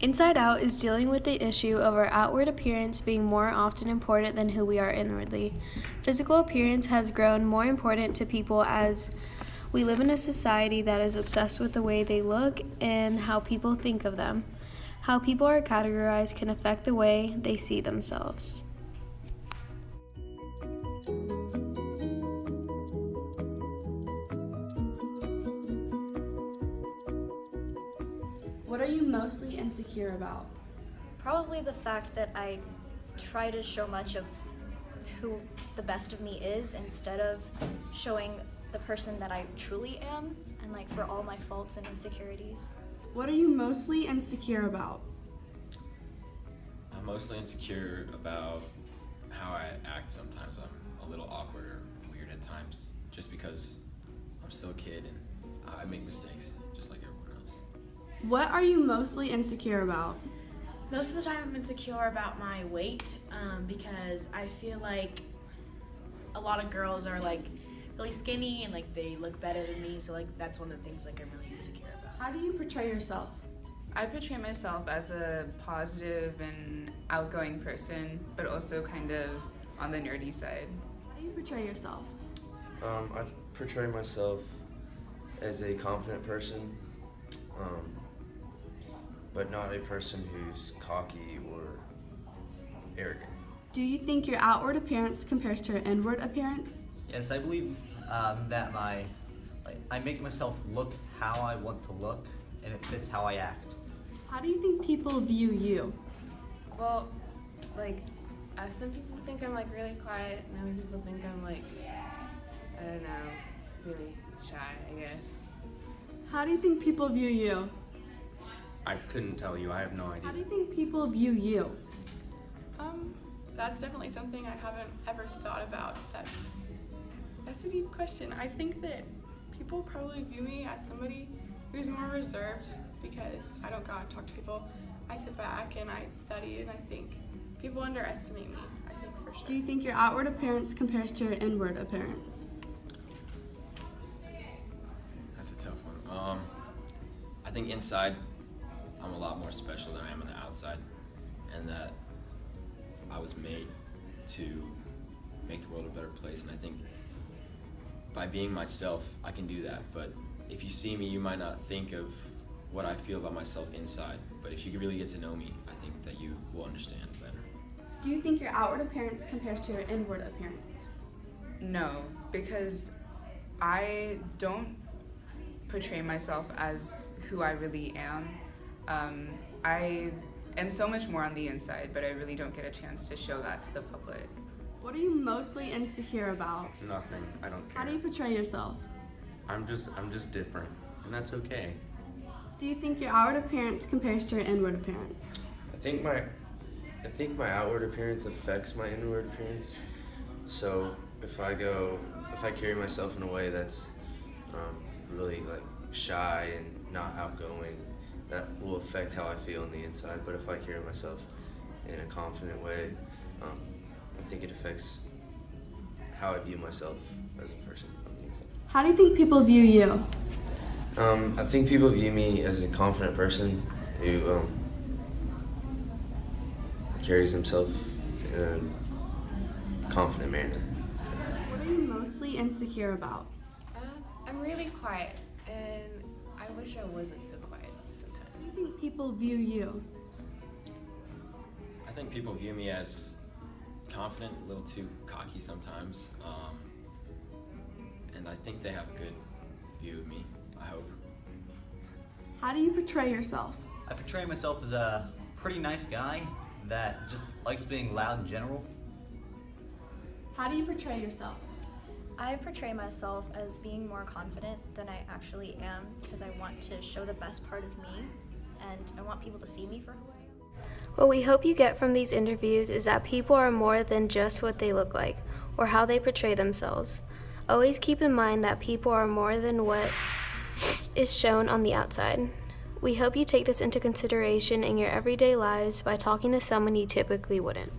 Inside Out is dealing with the issue of our outward appearance being more often important than who we are inwardly. Physical appearance has grown more important to people as we live in a society that is obsessed with the way they look and how people think of them. How people are categorized can affect the way they see themselves. What are you mostly insecure about? Probably the fact that I try to show much of who the best of me is instead of showing the person that I truly am, and like for all my faults and insecurities. What are you mostly insecure about? I'm mostly insecure about how I act sometimes. I'm a little awkward or weird at times just because I'm still a kid and I make mistakes just like everyone else. What are you mostly insecure about? Most of the time I'm insecure about my weight because I feel like a lot of girls are like really skinny and like they look better than me, so like that's one of the things like I'm really insecure about. How do you portray yourself? I portray myself as a positive and outgoing person, but also kind of on the nerdy side. How do you portray yourself? I portray myself as a confident person, but not a person who's cocky or arrogant. Do you think your outward appearance compares to your inward appearance? Yes, I believe that I make myself look how I want to look, and it fits how I act. How do you think people view you? Well, some people think I'm really quiet, and other people think I'm I don't know, really shy, I guess. How do you think people view you? I couldn't tell you. I have no idea. How do you think people view you? That's definitely something I haven't ever thought about. That's a deep question. I think that people probably view me as somebody who's more reserved because I don't go out and talk to people. I sit back and I study, and I think people underestimate me, I think for sure. Do you think your outward appearance compares to your inward appearance? That's a tough one. I think inside I'm a lot more special than I am on the outside, and that I was made to make the world a better place, and I think by being myself I can do that. But if you see me, you might not think of what I feel about myself inside, but if you really get to know me, I think that you will understand better. Do you think your outward appearance compares to your inward appearance? No, because I don't portray myself as who I really am. I am so much more on the inside, but I really don't get a chance to show that to the public. What are you mostly insecure about? Nothing. I don't care. How do you portray yourself? I'm just different, and that's okay. Do you think your outward appearance compares to your inward appearance? I think my outward appearance affects my inward appearance. So if I carry myself in a way that's really shy and not outgoing, that will affect how I feel on the inside. But if I carry myself in a confident way, I think it affects how I view myself as a person on the inside. How do you think people view you? I think people view me as a confident person who carries himself in a confident manner. What are you mostly insecure about? I'm really quiet, and I wish I wasn't so quiet sometimes. How do you think people view you? I think people view me as confident, a little too cocky sometimes, and I think they have a good view of me, I hope. How do you portray yourself? I portray myself as a pretty nice guy that just likes being loud in general. How do you portray yourself? I portray myself as being more confident than I actually am because I want to show the best part of me, and I want people to see me for who I am. What we hope you get from these interviews is that people are more than just what they look like or how they portray themselves. Always keep in mind that people are more than what is shown on the outside. We hope you take this into consideration in your everyday lives by talking to someone you typically wouldn't.